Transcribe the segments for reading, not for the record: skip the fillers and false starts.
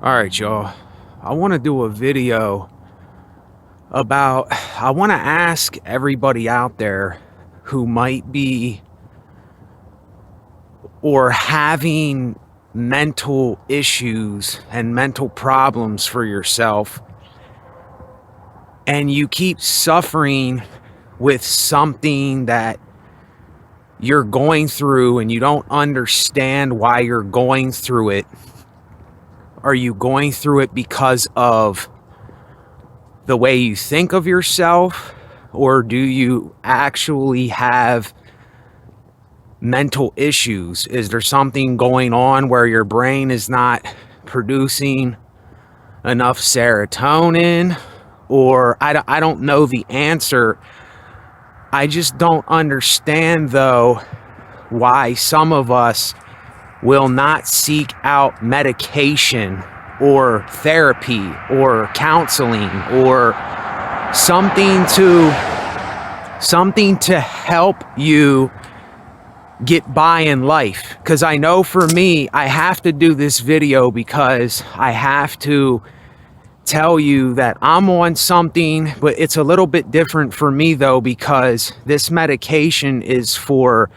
All right, y'all. I want to do a video about, I want to ask everybody out there who might be or having mental issues and mental problems for yourself, and you keep suffering with something that you're going through and you don't understand why you're going through it. Are you going through it because of the way you think of yourself, or do you actually have mental issues? Is there something going on where your brain is not producing enough serotonin? Or I don't know the answer. I just don't understand, though, why some of us will not seek out medication or therapy or counseling or something to help you get by in life. Because I know for me, I have to do this video because I have to tell you that I'm on something, but it's a little bit different for me, though, because this medication is for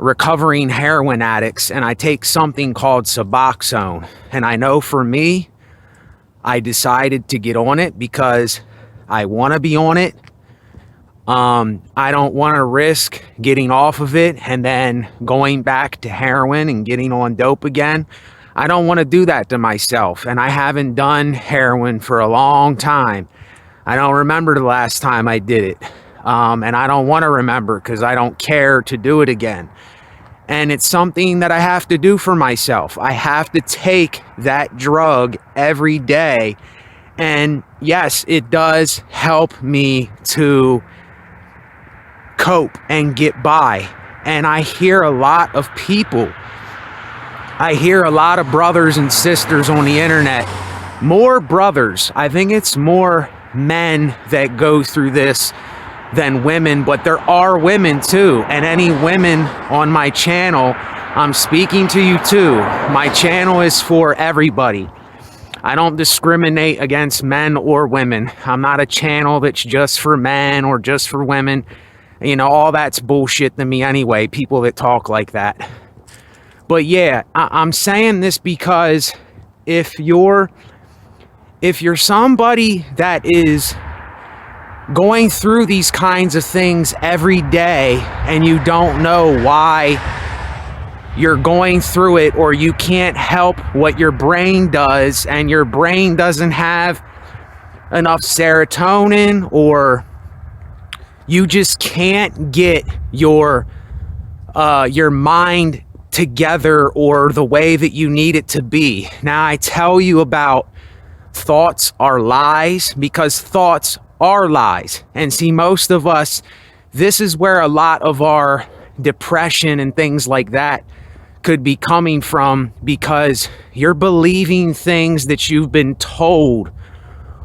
recovering heroin addicts, and I take something called Suboxone. And I know for me, I decided to get on it because I want to be on it. I don't want to risk getting off of it and then going back to heroin and getting on dope again. I don't want to do that to myself, and I haven't done heroin for a long time. I don't remember the last time I did it, and I don't want to remember because I don't care to do it again. And it's something that I have to do for myself. I have to take that drug every day, and yes, it does help me to cope and get by. And I hear a lot of people, I hear a lot of brothers and sisters on the internet, more brothers. I think it's more men that go through this than women, but there are women too. And any women on my channel, I'm speaking to you too. My channel is for everybody. I don't discriminate against men or women. I'm not a channel that's just for men or just for women. You know, all that's bullshit to me anyway, people that talk like that. But yeah, I'm saying this because if you're somebody that is going through these kinds of things every day and you don't know why you're going through it, or you can't help what your brain does, and your brain doesn't have enough serotonin, or you just can't get your mind together or the way that you need it to be. Now, I tell you about thoughts are lies, because thoughts are lies. And see, most of us, this is where a lot of our depression and things like that could be coming from, because you're believing things that you've been told,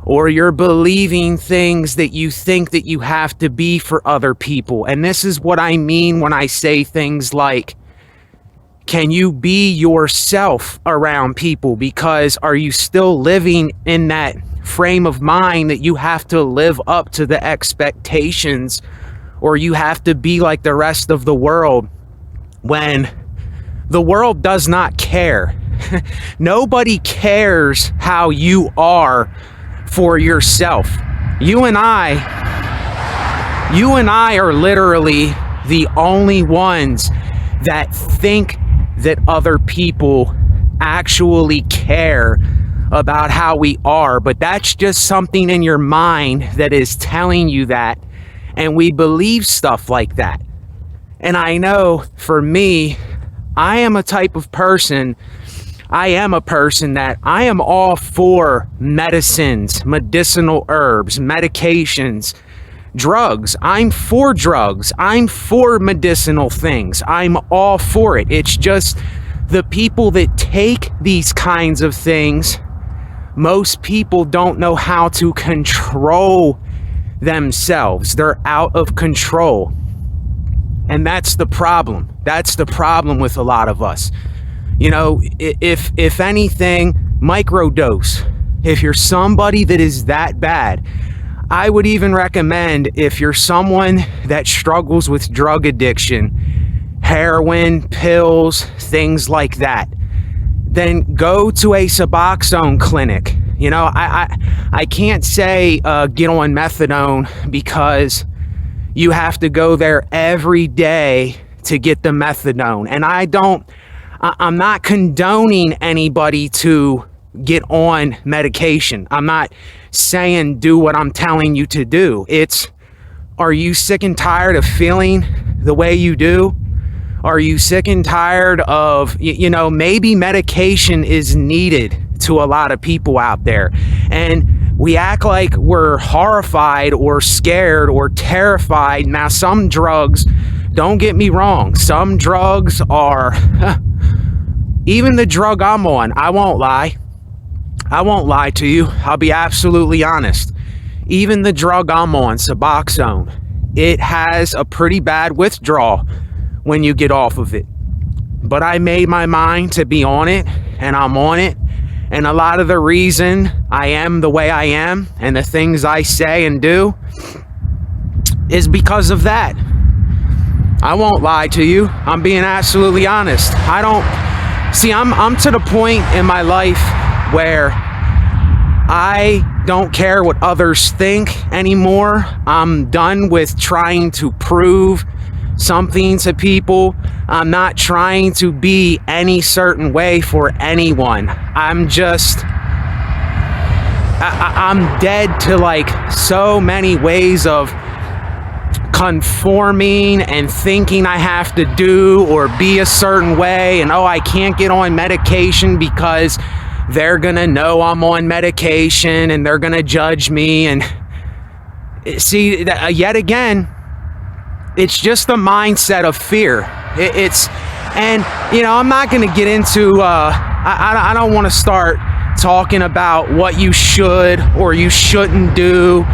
or you're believing things that you think that you have to be for other people. And this is what I mean when I say things like, can you be yourself around people? Because are you still living in that frame of mind that you have to live up to the expectations, or you have to be like the rest of the world, when the world does not care? Nobody cares how you are for yourself. You and I are literally the only ones that think that other people actually care about how we are, but that's just something in your mind that is telling you that, and we believe stuff like that. And I know for me, I am a type of person, I am a person that I am all for medicines, medicinal herbs, medications, drugs. I'm for drugs. I'm for medicinal things. I'm all for it. It's just the people that take these kinds of things, most people don't know how to control themselves. They're out of control. And that's the problem. That's the problem with a lot of us. You know, if anything, microdose. If you're somebody that is that bad, I would even recommend, if you're someone that struggles with drug addiction, heroin, pills, things like that, then go to a Suboxone clinic. You know, I can't say get on methadone, because you have to go there every day to get the methadone. And I'm not condoning anybody to get on medication. I'm not saying do what I'm telling you to do. It's, are you sick and tired of feeling the way you do? Are you sick and tired of, you know, maybe medication is needed to a lot of people out there, and we act like we're horrified or scared or terrified. Now, some drugs, don't get me wrong, some drugs are, even the drug I'm on, I won't lie to you, I'll be absolutely honest. Even the drug I'm on, Suboxone, it has a pretty bad withdrawal when you get off of it. But I made my mind to be on it, and I'm on it. And a lot of the reason I am the way I am and the things I say and do is because of that. I won't lie to you. I'm being absolutely honest. I'm to the point in my life where I don't care what others think anymore. I'm done with trying to prove something to people. I'm not trying to be any certain way for anyone. I'm dead to like so many ways of conforming and thinking I have to do or be a certain way, and I can't get on medication because they're gonna know I'm on medication and they're gonna judge me. And see, yet again, it's just the mindset of fear. I'm not going to get into, I don't want to start talking about what you should or you shouldn't do,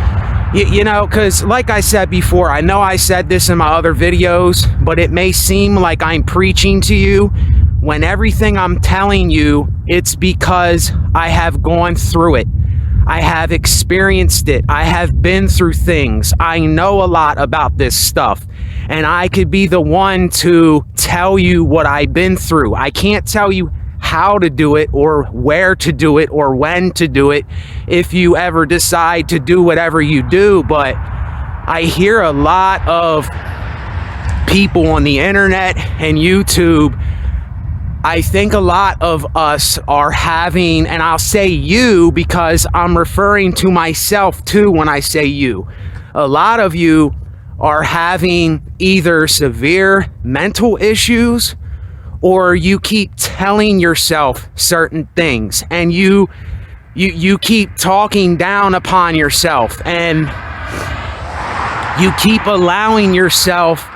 because like I said before, I know I said this in my other videos, but it may seem like I'm preaching to you, when everything I'm telling you, it's because I have gone through it. I have experienced it. I have been through things. I know a lot about this stuff, and I could be the one to tell you what I've been through. I can't tell you how to do it or where to do it or when to do it if you ever decide to do whatever you do. But I hear a lot of people on the internet and YouTube. I think a lot of us are having, and I'll say you because I'm referring to myself too when I say you. A lot of you are having either severe mental issues, or you keep telling yourself certain things, and you keep talking down upon yourself, and you keep allowing yourself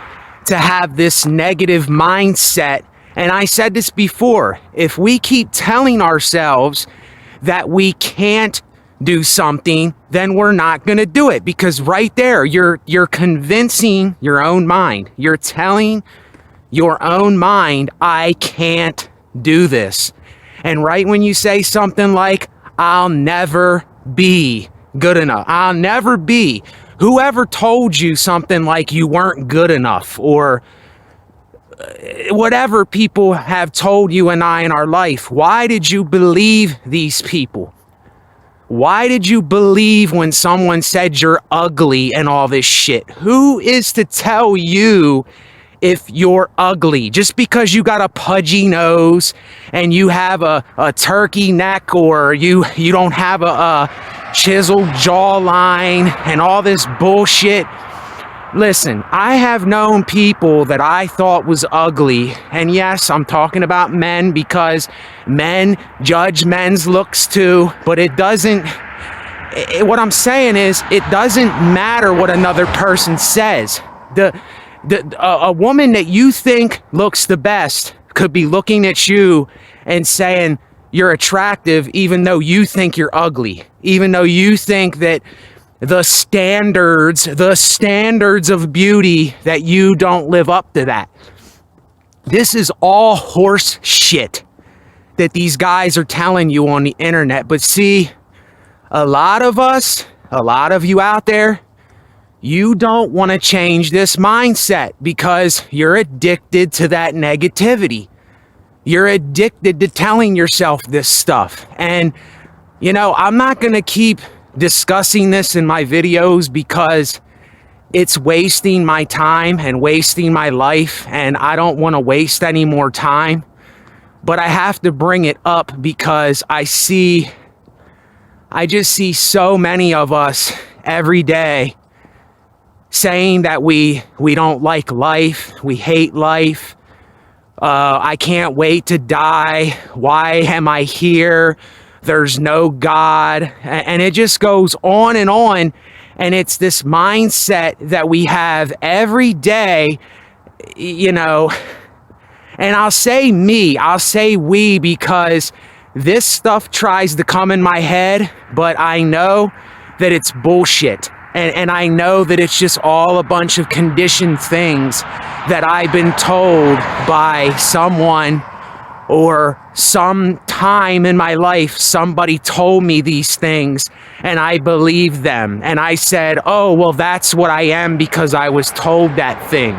to have this negative mindset. And I said this before, if we keep telling ourselves that we can't do something, then we're not going to do it, because right there, you're convincing your own mind. You're telling your own mind, I can't do this. And right when you say something like, I'll never be good enough, I'll never be, whoever told you something like you weren't good enough, or whatever people have told you and I in our life, why did you believe these people? Why did you believe when someone said you're ugly and all this shit? Who is to tell you if you're ugly? Just because you got a pudgy nose and you have a turkey neck, or you don't have a chiseled jawline and all this bullshit. Listen, I have known people that I thought was ugly, and yes, I'm talking about men because men judge men's looks too, but what I'm saying is, it doesn't matter what another person says. A woman that you think looks the best could be looking at you and saying you're attractive, even though you think you're ugly, even though you think that the standards of beauty, that you don't live up to that. This is all horse shit. that these guys are telling you on the internet. But see, a lot of us, a lot of you out there, you don't want to change this mindset because you're addicted to that negativity. You're addicted to telling yourself this stuff. And, you know, I'm not going to keep discussing this in my videos because it's wasting my time and wasting my life, and I don't want to waste any more time. But I have to bring it up because I just see so many of us every day saying that we don't like life, we hate life, I can't wait to die, why am I here, there's no God, and it just goes on, and it's this mindset that we have every day, you know. And I'll say we, because this stuff tries to come in my head, but I know that it's bullshit. And I know that it's just all a bunch of conditioned things that I've been told by someone, or some time in my life somebody told me these things and I believed them. And I said, oh, well, that's what I am because I was told that thing.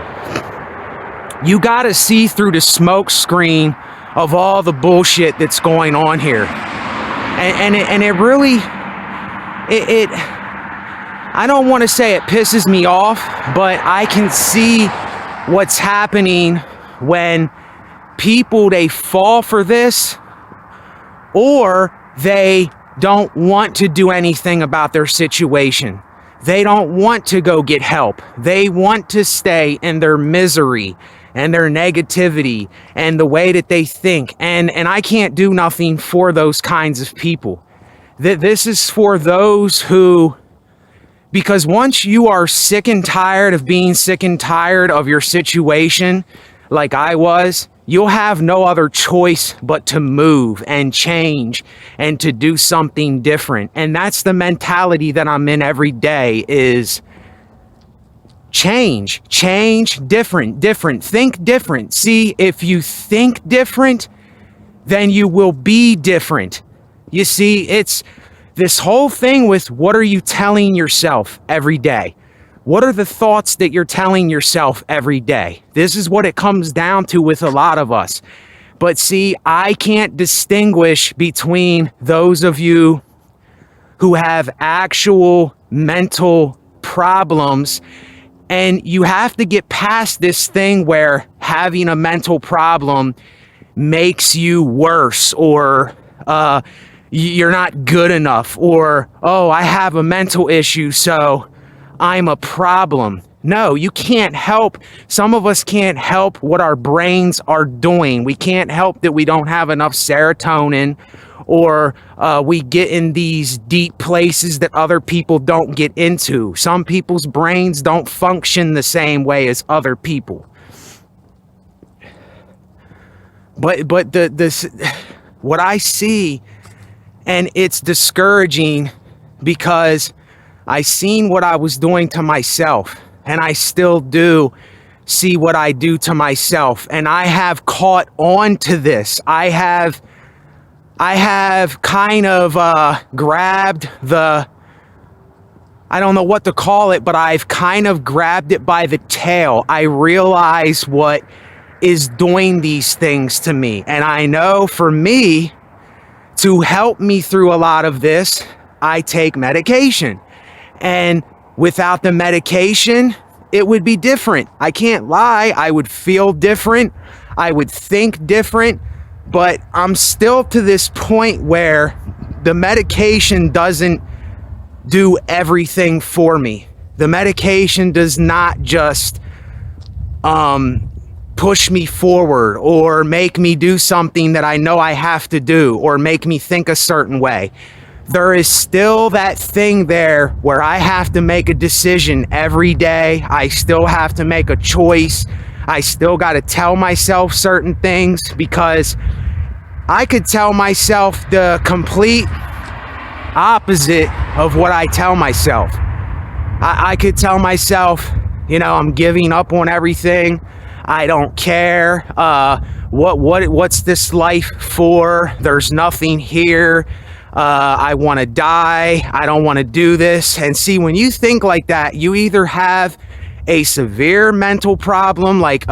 You got to see through the smoke screen of all the bullshit that's going on here. And it really, I don't want to say it pisses me off, but I can see what's happening when people, they fall for this, or they don't want to do anything about their situation. They don't want to go get help. They want to stay in their misery and their negativity and the way that they think. And I can't do nothing for those kinds of people. This is for those who, because once you are sick and tired of being sick and tired of your situation, like I was, you'll have no other choice but to move and change and to do something different. And that's the mentality that I'm in every day, is change, different, think different. See, if you think different, then you will be different. You see, it's this whole thing with what are you telling yourself every day? What are the thoughts that you're telling yourself every day? This is what it comes down to with a lot of us. But see, I can't distinguish between those of you who have actual mental problems, and you have to get past this thing where having a mental problem makes you worse, or you're not good enough, or, oh, I have a mental issue, so I'm a problem. No, you can't help. Some of us can't help what our brains are doing. We can't help that we don't have enough serotonin, or we get in these deep places that other people don't get into. Some people's brains don't function the same way as other people. But what I see, and it's discouraging, because I seen what I was doing to myself, and I still do see what I do to myself, and I have caught on to this. I have kind of grabbed the, I don't know what to call it, but I've kind of grabbed it by the tail. I realize what is doing these things to me, and I know for me, to help me through a lot of this, I take medication. And without the medication, it would be different. I can't lie. I would feel different. I would think different. But I'm still to this point where the medication doesn't do everything for me. The medication does not just push me forward, or make me do something that I know I have to do, or make me think a certain way. There is still that thing there where I have to make a decision every day. I still have to make a choice. I still got to tell myself certain things, because I could tell myself the complete opposite of what I tell myself. I could tell myself, you know, I'm giving up on everything. I don't care. what's this life for? There's nothing here. I want to die. I don't want to do this. And see, when you think like that, you either have a severe mental problem, like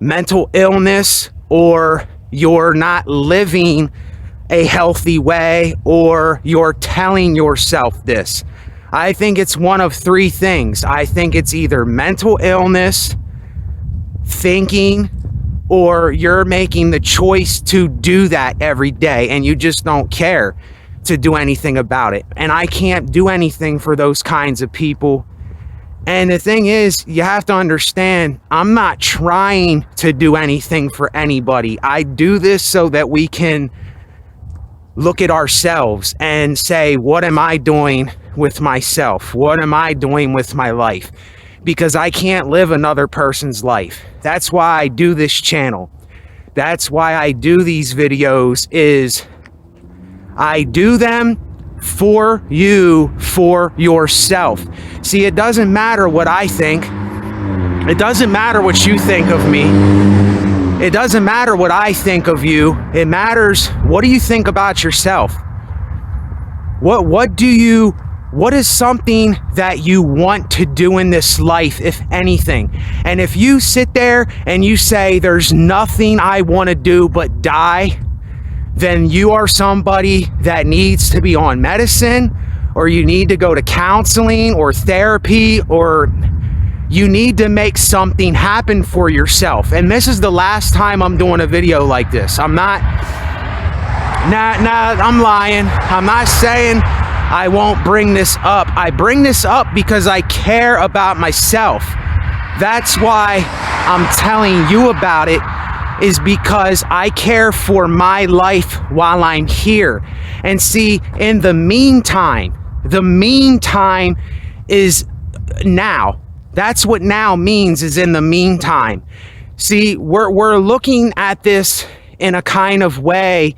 mental illness, or you're not living a healthy way, or you're telling yourself this. I think it's one of three things. I think it's either mental illness, thinking, or you're making the choice to do that every day and you just don't care to do anything about it. And I can't do anything for those kinds of people. And the thing is, you have to understand, I'm not trying to do anything for anybody. I do this so that we can look at ourselves and say, what am I doing with myself? What am I doing with my life? Because I can't live another person's life. That's why I do this channel. That's why I do these videos, is I do them for you, for yourself. See, it doesn't matter what I think. It doesn't matter what you think of me. It doesn't matter what I think of you. It matters, what do you think about yourself? What is something that you want to do in this life, if anything? And if you sit there and you say, there's nothing I want to do but die, then you are somebody that needs to be on medicine, or you need to go to counseling or therapy, or you need to make something happen for yourself. And this is the last time I'm doing a video like this. I'm lying. I'm not saying I won't bring this up. I bring this up because I care about myself. That's why I'm telling you about it, is because I care for my life while I'm here. And see, in the meantime is now. That's what now means, is in the meantime. See, we're looking at this in a kind of way.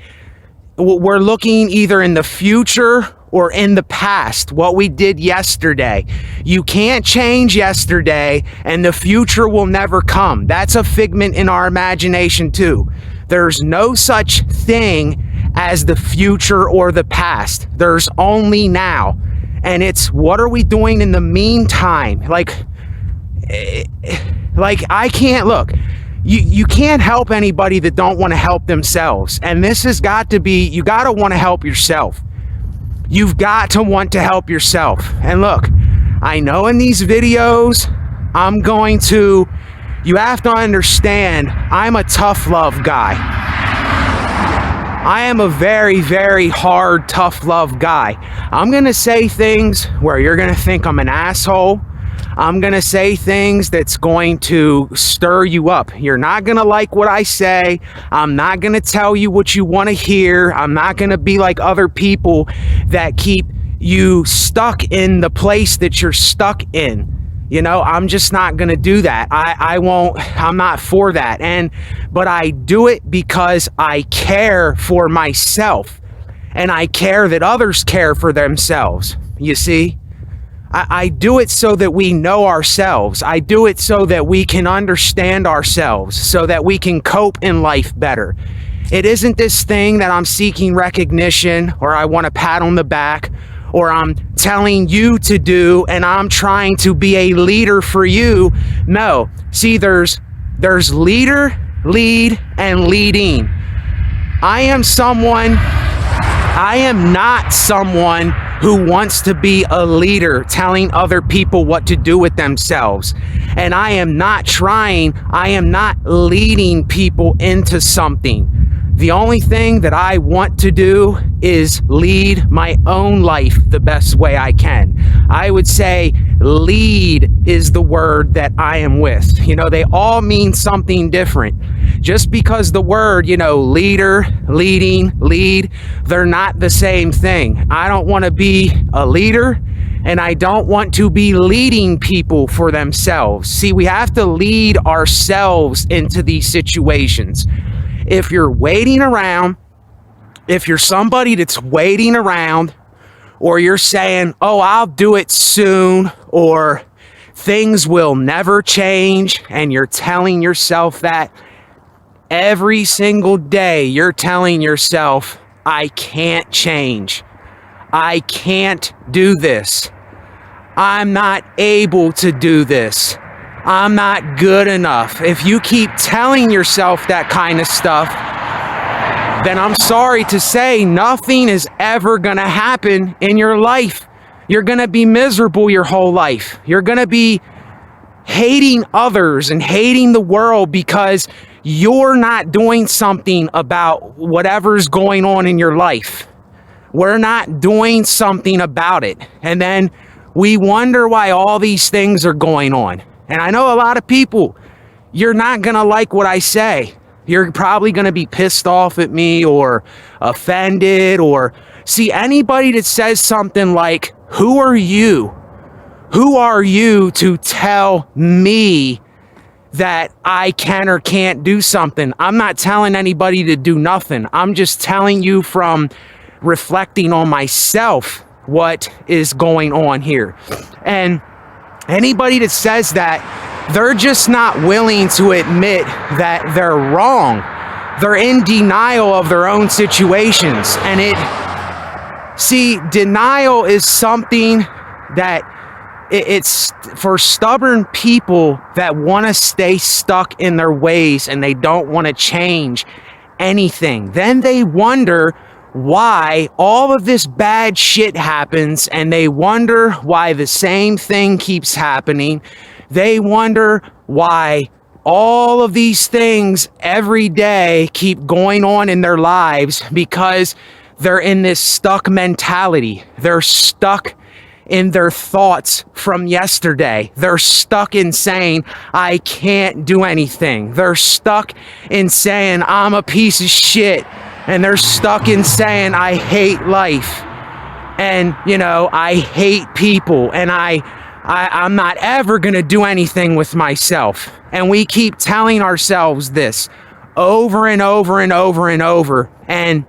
We're looking either in the future or in the past, what we did yesterday. You can't change yesterday, and the future will never come. That's a figment in our imagination too. There's no such thing as the future or the past. There's only now. And it's, what are we doing in the meantime? Like I can't, look, you can't help anybody that don't want to help themselves. And this has got to be, you got to want to help yourself. You've got to want to help yourself. And look, I know in these videos, you have to understand, I'm a tough love guy. I am a very, very hard, tough love guy. I'm going to say things where you're going to think I'm an asshole. I'm going to say things that's going to stir you up. You're not going to like what I say. I'm not going to tell you what you want to hear. I'm not going to be like other people that keep you stuck in the place that you're stuck in. You know, I'm just not going to do that. I'm not for that. But I do it because I care for myself, and I care that others care for themselves. You see? I do it so that we know ourselves. I do it so that we can understand ourselves, so that we can cope in life better. It isn't this thing that I'm seeking recognition, or I want a pat on the back, or I'm telling you to do, and I'm trying to be a leader for you. No. See, there's leader, lead, and leading. I am not someone who wants to be a leader telling other people what to do with themselves. And I am not leading people into something. The only thing that I want to do is lead my own life the best way I can. I would say lead is the word that I am with. You know, they all mean something different. Just because the word, leader, leading, lead, they're not the same thing. I don't want to be a leader, and I don't want to be leading people for themselves. See, we have to lead ourselves into these situations. If you're waiting around, if you're somebody that's waiting around, or you're saying, oh, I'll do it soon, or things will never change, and you're telling yourself that, every single day you're telling yourself, I can't change. I can't do this. I'm not able to do this. I'm not good enough. If you keep telling yourself that kind of stuff, then I'm sorry to say nothing is ever gonna happen in your life. You're gonna be miserable your whole life. You're gonna be hating others and hating the world because you're not doing something about whatever's going on in your life. We're not doing something about it. And then we wonder why all these things are going on. And I know a lot of people, you're not gonna like what I say. You're probably going to be pissed off at me or offended, or see anybody that says something like, who are you? Who are you to tell me that I can or can't do something? I'm not telling anybody to do nothing. I'm just telling you from reflecting on myself what is going on here. And anybody that says that, they're just not willing to admit that they're wrong. They're in denial of their own situations. And denial is something that it's for stubborn people that want to stay stuck in their ways and they don't want to change anything. Then they wonder why all of this bad shit happens, and they wonder why the same thing keeps happening. They wonder why all of these things every day keep going on in their lives, because they're in this stuck mentality. They're stuck in their thoughts from yesterday. They're stuck in saying, I can't do anything. They're stuck in saying, I'm a piece of shit. And they're stuck in saying, I hate life. And, I hate people. And I'm not ever going to do anything with myself. And we keep telling ourselves this over and over and over and over. And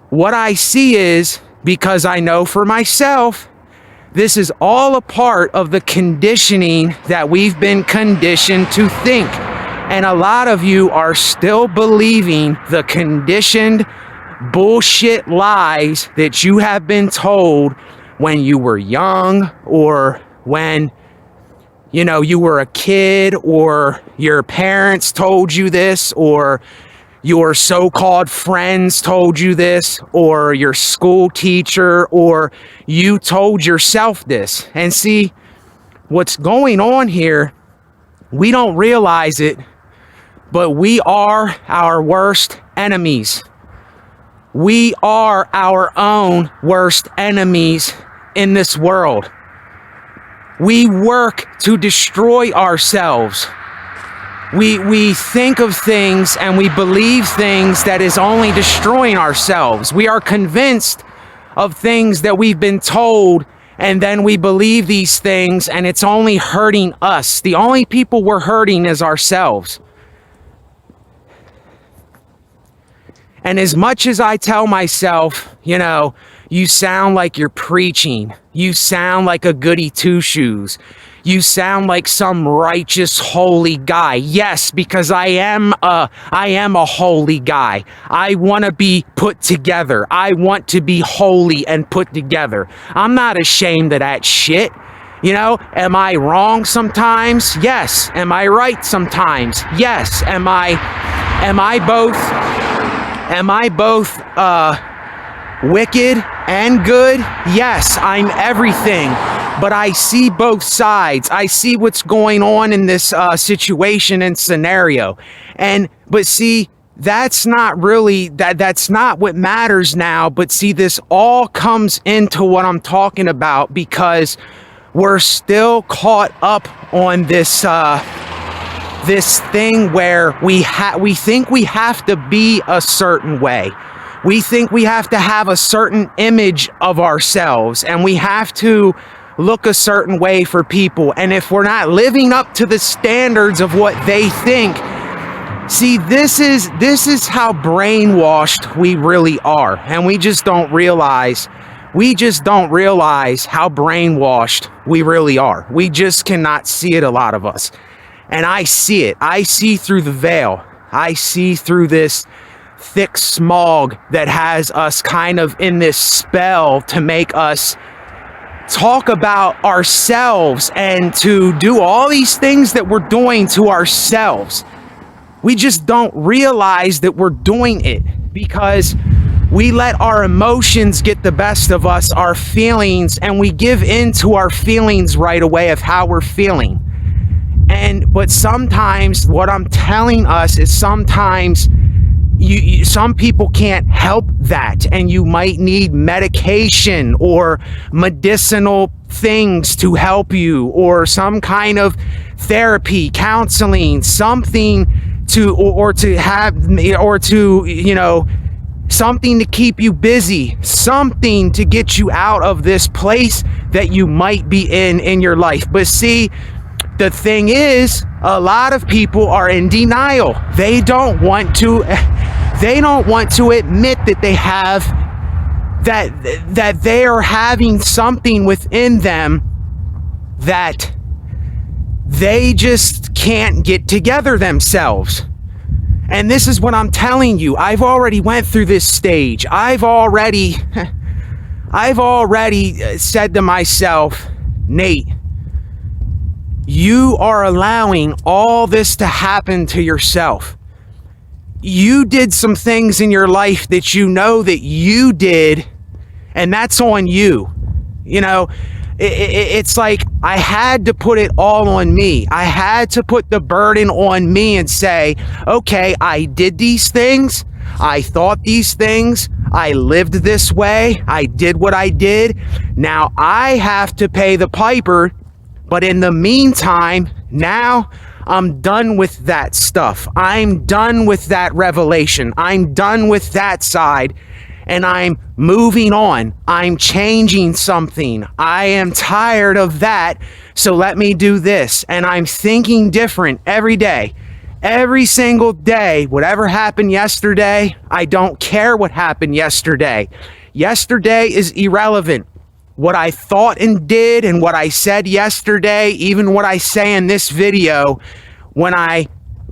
what I see is, because I know for myself, this is all a part of the conditioning that we've been conditioned to think. And a lot of you are still believing the conditioned bullshit lies that you have been told when you were young, or when you were a kid, or your parents told you this, or your so-called friends told you this, or your school teacher, or you told yourself this. And see, what's going on here, we don't realize it, but we are our worst enemies. We are our own worst enemies in this world. We work to destroy ourselves. We think of things and we believe things that is only destroying ourselves. We are convinced of things that we've been told, and then we believe these things, and it's only hurting us. The only people we're hurting is ourselves. And as much as I tell myself, you sound like you're preaching, you sound like a goody two-shoes, you sound like some righteous, holy guy. Yes, because I am a holy guy. I want to be put together. I want to be holy and put together. I'm not ashamed of that shit. Am I wrong sometimes? Yes. Am I right sometimes? Yes. Am I both wicked and good? Yes, I'm everything. But I see both sides. I see what's going on in this situation and scenario. But see, that's not really, that's not what matters now. But see, this all comes into what I'm talking about, because we're still caught up on this this thing where we think we have to be a certain way. We think we have to have a certain image of ourselves, and we have to look a certain way for people. And if we're not living up to the standards of what they think, see, this is how brainwashed we really are. And we just don't realize how brainwashed we really are. We just cannot see it, a lot of us. And I see it. I see through the veil. I see through this thick smog that has us kind of in this spell to make us talk about ourselves and to do all these things that we're doing to ourselves. We just don't realize that we're doing it because we let our emotions get the best of us, our feelings, and we give in to our feelings right away of how we're feeling. But sometimes what I'm telling us is sometimes some people can't help that, and you might need medication or medicinal things to help you, or some kind of therapy, counseling, something something to keep you busy, something to get you out of this place that you might be in your life. But see, the thing is, a lot of people are in denial. They don't want to admit that they have that they are having something within them that they just can't get together themselves. And this is what I'm telling you. I've already went through this stage. I've already said to myself, Nate, you are allowing all this to happen to yourself. You did some things in your life that you know that you did, and that's on you. You know, it's like I had to put it all on me. I had to put the burden on me and say, okay, I did these things. I thought these things. I lived this way. I did what I did. Now I have to pay the piper. But in the meantime, now I'm done with that stuff. I'm done with that revelation. I'm done with that side. And I'm moving on. I'm changing something. I am tired of that. So let me do this. And I'm thinking different every day. Every single day. Whatever happened yesterday, I don't care what happened yesterday. Yesterday is irrelevant. What I thought and did and what I said yesterday, even what I say in this video,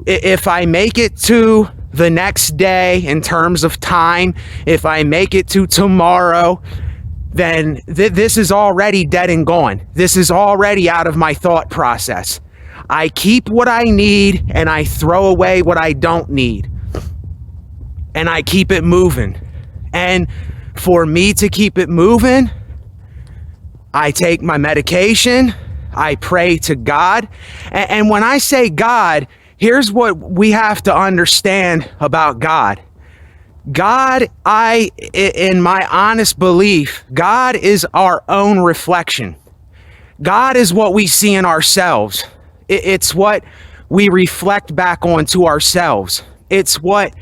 if I make it to the next day in terms of time, if I make it to tomorrow, then this is already dead and gone. This is already out of my thought process. I keep what I need and I throw away what I don't need. And I keep it moving. And for me to keep it moving, I take my medication, I pray to God. And when I say God, here's what we have to understand about God. God, in my honest belief, God is our own reflection. God is what we see in ourselves. It's what we reflect back onto ourselves. It's what,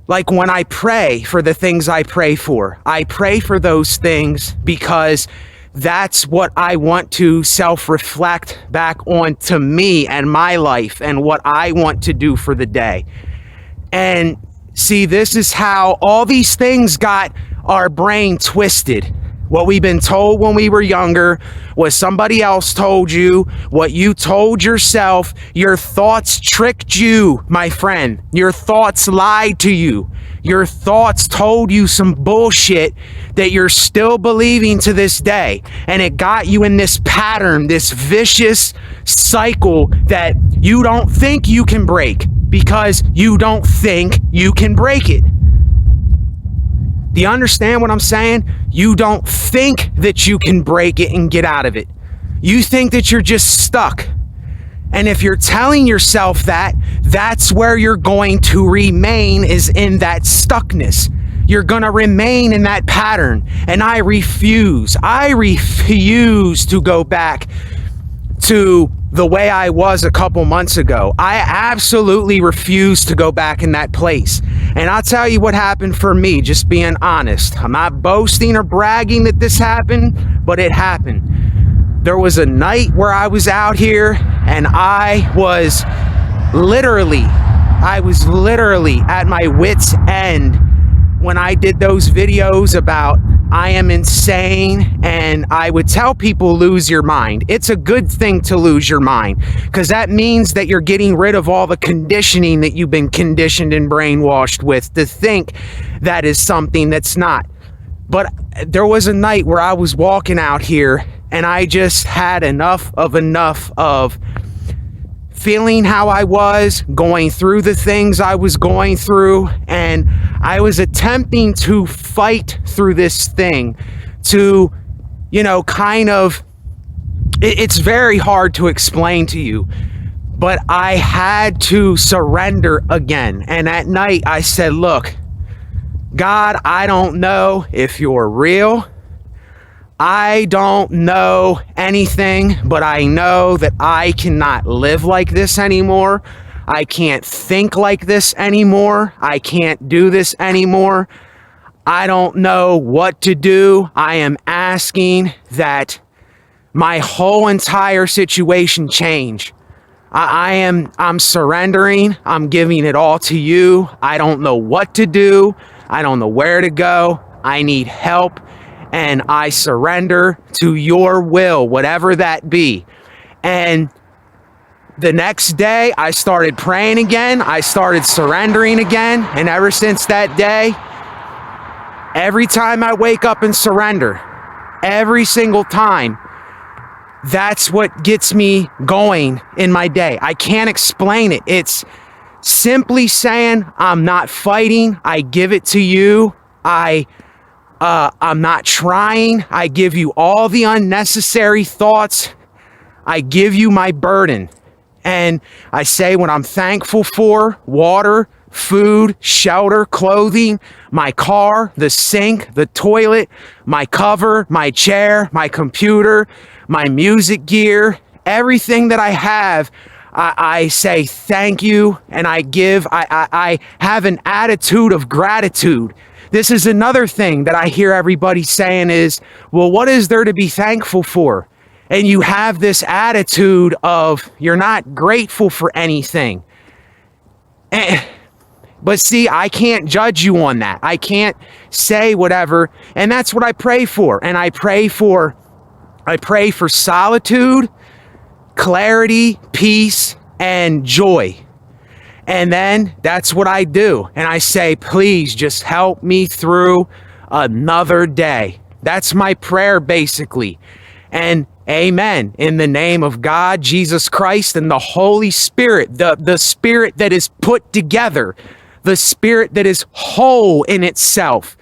like when I pray for the things I pray for those things because that's what I want to self-reflect back onto me and my life and what I want to do for the day. And see, this is how all these things got our brain twisted. What we've been told when we were younger, what somebody else told you, what you told yourself, your thoughts tricked you, my friend. Your thoughts lied to you. Your thoughts told you some bullshit that you're still believing to this day. And it got you in this pattern, this vicious cycle that you don't think you can break because you don't think you can break it. Do you understand what I'm saying? You don't think that you can break it and get out of it. You think that you're just stuck. And if you're telling yourself that, that's where you're going to remain, is in that stuckness. You're going to remain in that pattern. And I refuse to go back to the way I was a couple months ago. I absolutely refuse to go back in that place. And I'll tell you what happened for me, just being honest. I'm not boasting or bragging that this happened, but it happened. There was a night where I was out here and I was literally at my wit's end when I did those videos about I am insane, and I would tell people lose your mind. It's a good thing to lose your mind, because that means that you're getting rid of all the conditioning that you've been conditioned and brainwashed with to think that is something that's not. But there was a night where I was walking out here and I just had enough of feeling how I was, going through the things I was going through, and I was attempting to fight through this thing to, kind of, it's very hard to explain to you, but I had to surrender again. And at night I said, look, God, I don't know if you're real. I don't know anything, but I know that I cannot live like this anymore. I can't think like this anymore. I can't do this anymore. I don't know what to do. I am asking that my whole entire situation change. I'm surrendering. I'm giving it all to you. I don't know what to do. I don't know where to go. I need help, and I surrender to your will, whatever that be. And the next day, I started praying again. I started surrendering again. And ever since that day, every time I wake up and surrender, every single time, that's what gets me going in my day. I can't explain it. It's simply saying, I'm not fighting. I give it to you. I'm not trying. I give you all the unnecessary thoughts. I give you my burden. And I say what I'm thankful for: water, food, shelter, clothing, my car, the sink, the toilet, my cover, my chair, my computer, my music gear, everything that I have. I say thank you, and I have an attitude of gratitude. This is another thing that I hear everybody saying is, well, what is there to be thankful for? And you have this attitude of you're not grateful for anything. But see, I can't judge you on that. I can't say whatever. And that's what I pray for. And I pray for solitude, clarity, peace, and joy. And then that's what I do. And I say, please just help me through another day. That's my prayer, basically. And amen. In the name of God, Jesus Christ, and the Holy Spirit, the Spirit that is put together, the Spirit that is whole in itself.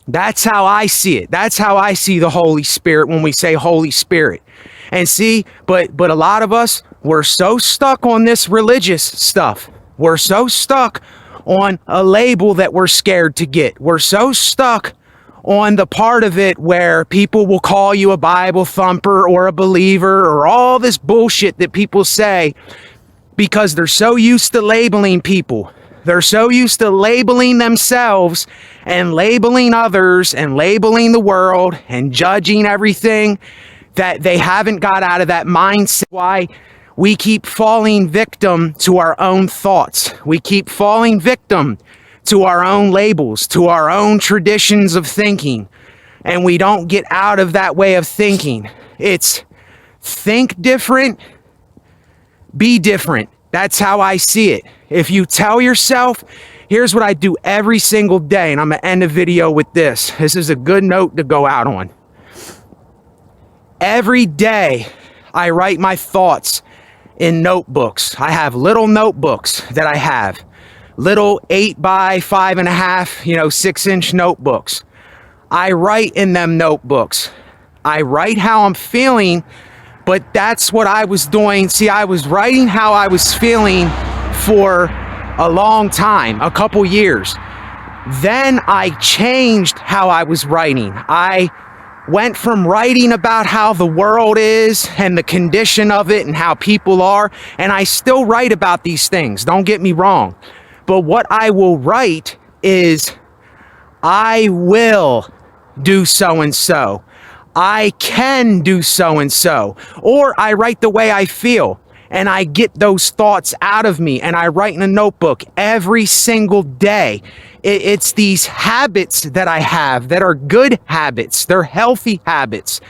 That's how I see it. That's how I see the Holy Spirit when we say Holy Spirit. And see, but a lot of us, we're so stuck on this religious stuff. We're so stuck on a label that we're scared to get. We're so stuck on the part of it where people will call you a Bible thumper or a believer or all this bullshit that people say, because they're so used to labeling people. They're so used to labeling themselves and labeling others and labeling the world and judging everything that they haven't got out of that mindset. Why we keep falling victim to our own thoughts. We keep falling victim to our own labels, to our own traditions of thinking. And we don't get out of that way of thinking. It's think different, be different. That's how I see it. If you tell yourself, here's what I do every single day, and I'm going to end the video with this. This is a good note to go out on. Every day, I write my thoughts in notebooks. I have little notebooks that I have. Little 8 by 5.5, 6-inch notebooks. I write in them notebooks. I write how I'm feeling, but that's what I was doing. See, I was writing how I was feeling for a long time, a couple years. Then I changed how I was writing. I went from writing about how the world is and the condition of it and how people are, and I still write about these things, don't get me wrong. But what I will write is, I will do so and so. I can do so and so. Or I write the way I feel, and I get those thoughts out of me, and I write in a notebook every single day. It's these habits that I have that are good habits. They're healthy habits.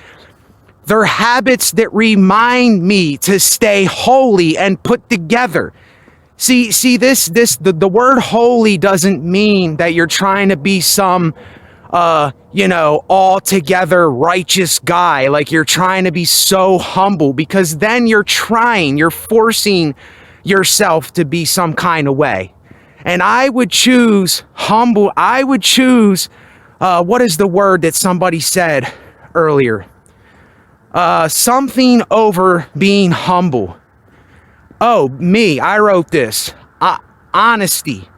They're habits that remind me to stay holy and put together. See, the word holy doesn't mean that you're trying to be some, altogether righteous guy. Like you're trying to be so humble, because then you're forcing yourself to be some kind of way. And I would choose humble. I would choose, what is the word that somebody said earlier? Something over being humble. Oh, me, I wrote this. Honesty.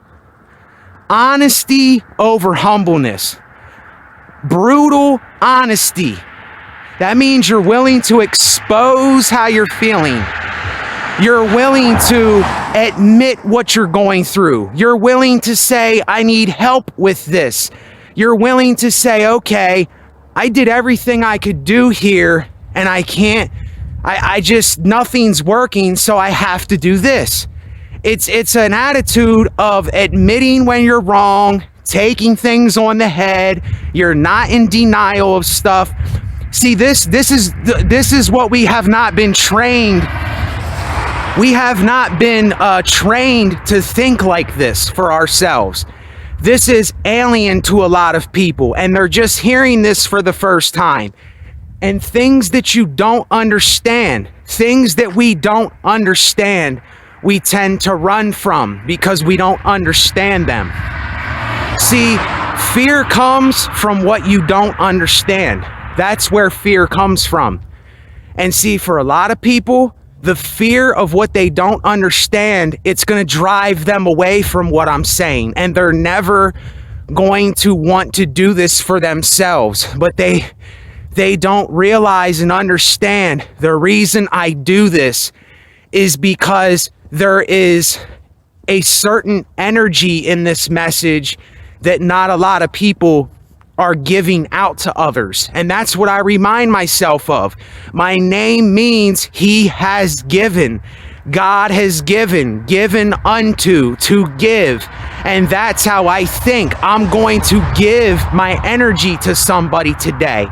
Honesty over humbleness. Brutal honesty. That means you're willing to expose how you're feeling. You're willing to admit what you're going through. You're willing to say, I need help with this. You're willing to say, okay, I did everything I could do here, and I can't, I just, nothing's working, so I have to do this. It's an attitude of admitting when you're wrong, taking things on the head. You're not in denial of stuff. See, this is what we have not been trained. We have not been trained to think like this for ourselves. This is alien to a lot of people, and they're just hearing this for the first time. And things that you don't understand, things that we don't understand, we tend to run from because we don't understand them. See, fear comes from what you don't understand. That's where fear comes from. And see, for a lot of people, the fear of what they don't understand, it's going to drive them away from what I'm saying. And they're never going to want to do this for themselves. But they don't realize and understand the reason I do this is because there is a certain energy in this message that not a lot of people are giving out to others. And that's what I remind myself of. My name means he has given. God has given unto, to give. And that's how I think. I'm going to give my energy to somebody today.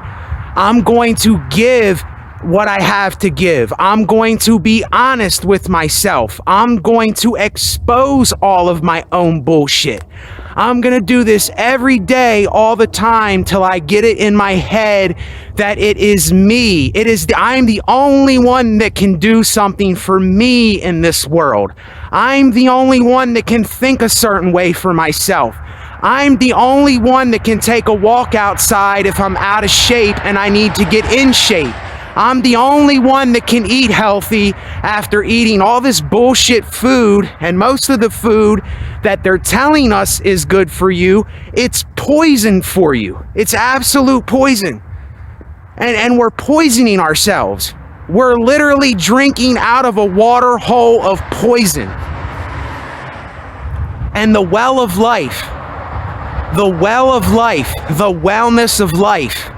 I'm going to give what I have to give. I'm going to be honest with myself. I'm going to expose all of my own bullshit. I'm going to do this every day, all the time, till I get it in my head that it is me. I'm the only one that can do something for me in this world. I'm the only one that can think a certain way for myself. I'm the only one that can take a walk outside if I'm out of shape and I need to get in shape. I'm the only one that can eat healthy after eating all this bullshit food, and most of the food that they're telling us is good for you, it's poison for you. It's absolute poison. And we're poisoning ourselves. We're literally drinking out of a water hole of poison. And the well of life, the wellness of life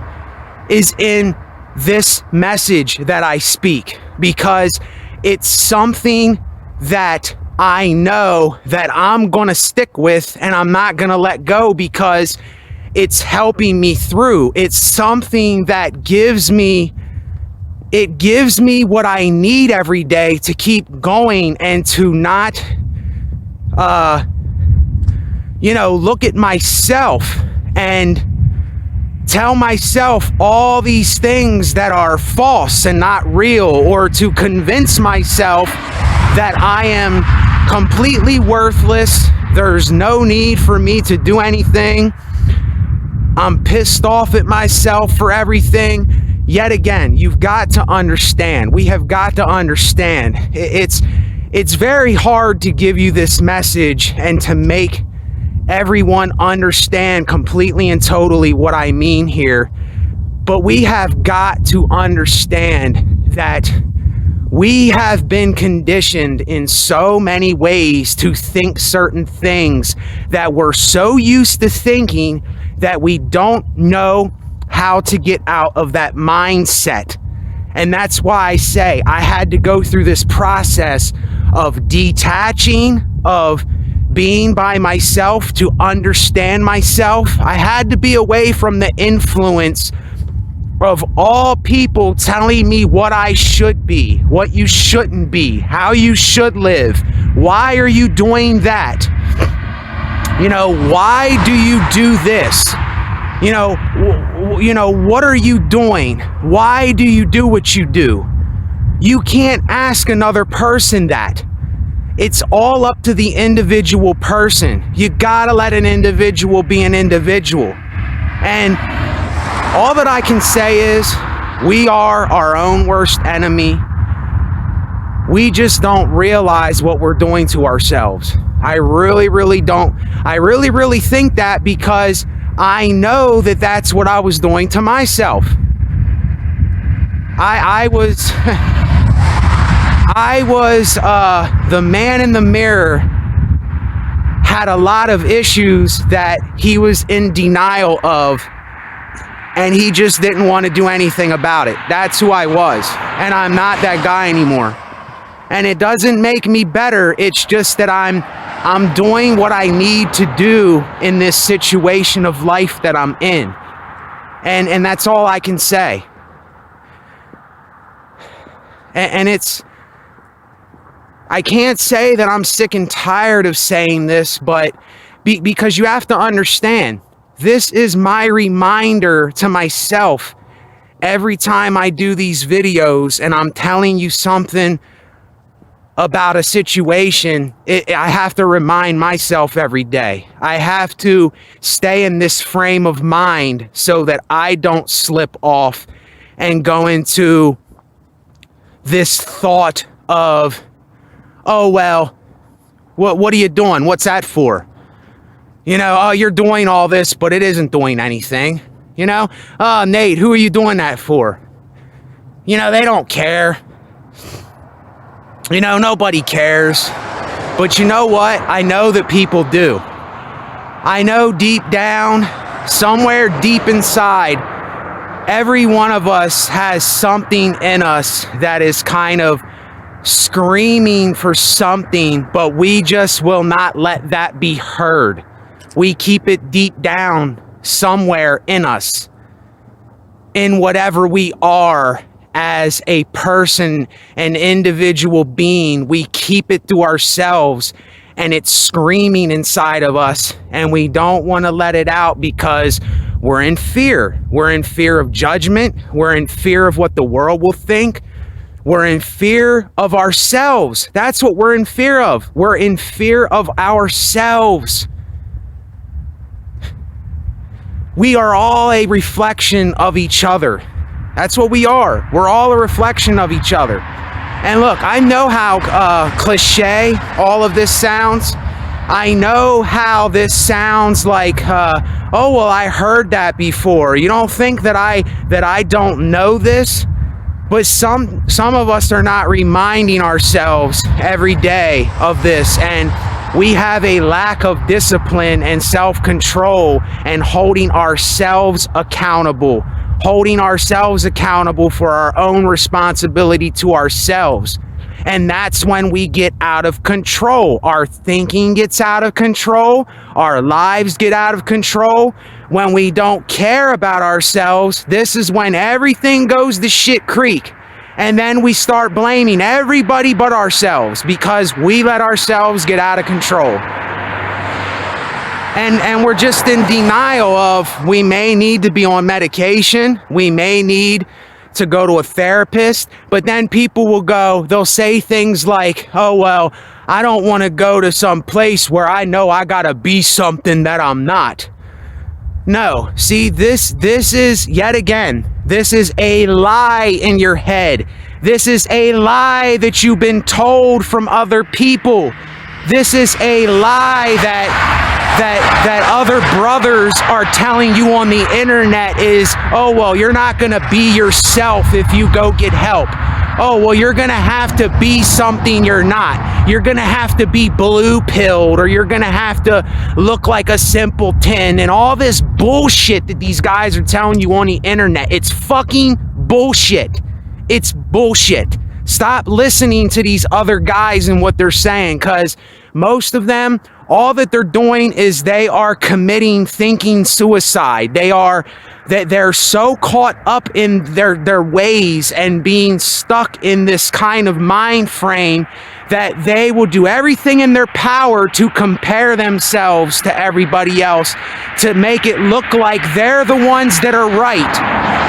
is in this message that I speak, because it's something that I know that I'm going to stick with and I'm not going to let go, because it's helping me through. It's something that gives me what I need every day to keep going and to not look at myself and tell myself all these things that are false and not real, or to convince myself that I am completely worthless. There's no need for me to do anything. I'm pissed off at myself for everything. Yet again, you've got to understand. We have got to understand. It's very hard to give you this message and to make everyone understand completely and totally what I mean here. But we have got to understand that we have been conditioned in so many ways to think certain things that we're so used to thinking that we don't know how to get out of that mindset. And that's why I say I had to go through this process of detaching, of being by myself to understand myself. I had to be away from the influence of all people telling me what I should be, what you shouldn't be, how you should live. Why are you doing that? Why do you do this? What are you doing? Why do you do what you do? You can't ask another person that. It's all up to the individual person. You gotta let an individual be an individual. And all that I can say is we are our own worst enemy. We just don't realize what we're doing to ourselves. I really, really don't. I really, really think that because I know that that's what I was doing to myself. I was the man in the mirror, had a lot of issues that he was in denial of, and he just didn't want to do anything about it. That's who I was, and I'm not that guy anymore. And it doesn't make me better. It's just that I'm doing what I need to do in this situation of life that I'm in. And that's all I can say. And I can't say that I'm sick and tired of saying this, but because you have to understand, this is my reminder to myself every time I do these videos and I'm telling you something about a situation. I have to remind myself every day. I have to stay in this frame of mind so that I don't slip off and go into this thought of, oh, well, what are you doing? What's that for? Oh, you're doing all this, but it isn't doing anything. Oh, Nate, who are you doing that for? They don't care. Nobody cares. But you know what? I know that people do. I know deep down, somewhere deep inside, every one of us has something in us that is kind of screaming for something, but we just will not let that be heard. We keep it deep down somewhere in us, in whatever we are as a person, an individual being. We keep it to ourselves, and it's screaming inside of us, and we don't want to let it out because we're in fear. We're in fear of judgment. We're in fear of what the world will think. We're in fear of ourselves. That's what we're in fear of. We're in fear of ourselves. We are all a reflection of each other. That's what we are. We're all a reflection of each other. And look, I know how cliche all of this sounds. I know how this sounds like, oh, well, I heard that before. You don't think that I don't know this? But some of us are not reminding ourselves every day of this, and we have a lack of discipline and self-control and holding ourselves accountable for our own responsibility to ourselves. And that's when we get out of control. Our thinking gets out of control. Our lives get out of control. When we don't care about ourselves, this is when everything goes to shit creek. And then we start blaming everybody but ourselves because we let ourselves get out of control. And we're just in denial of, we may need to be on medication. We may need to go to a therapist. But then people they'll say things like, oh, well, I don't want to go to some place where I know I got to be something that I'm not. No, see, this is, yet again, this is a lie in your head. This is a lie that you've been told from other people. This is a lie that other brothers are telling you on the internet is, oh, well, you're not going to be yourself if you go get help. Oh, well, you're going to have to be something you're not. You're going to have to be blue-pilled, or you're going to have to look like a simpleton, and all this bullshit that these guys are telling you on the internet. It's fucking bullshit. It's bullshit. Stop listening to these other guys and what they're saying, because most of them All that they're doing is they are committing thinking suicide. They're so caught up in their ways and being stuck in this kind of mind frame that they will do everything in their power to compare themselves to everybody else, to make it look like they're the ones that are right,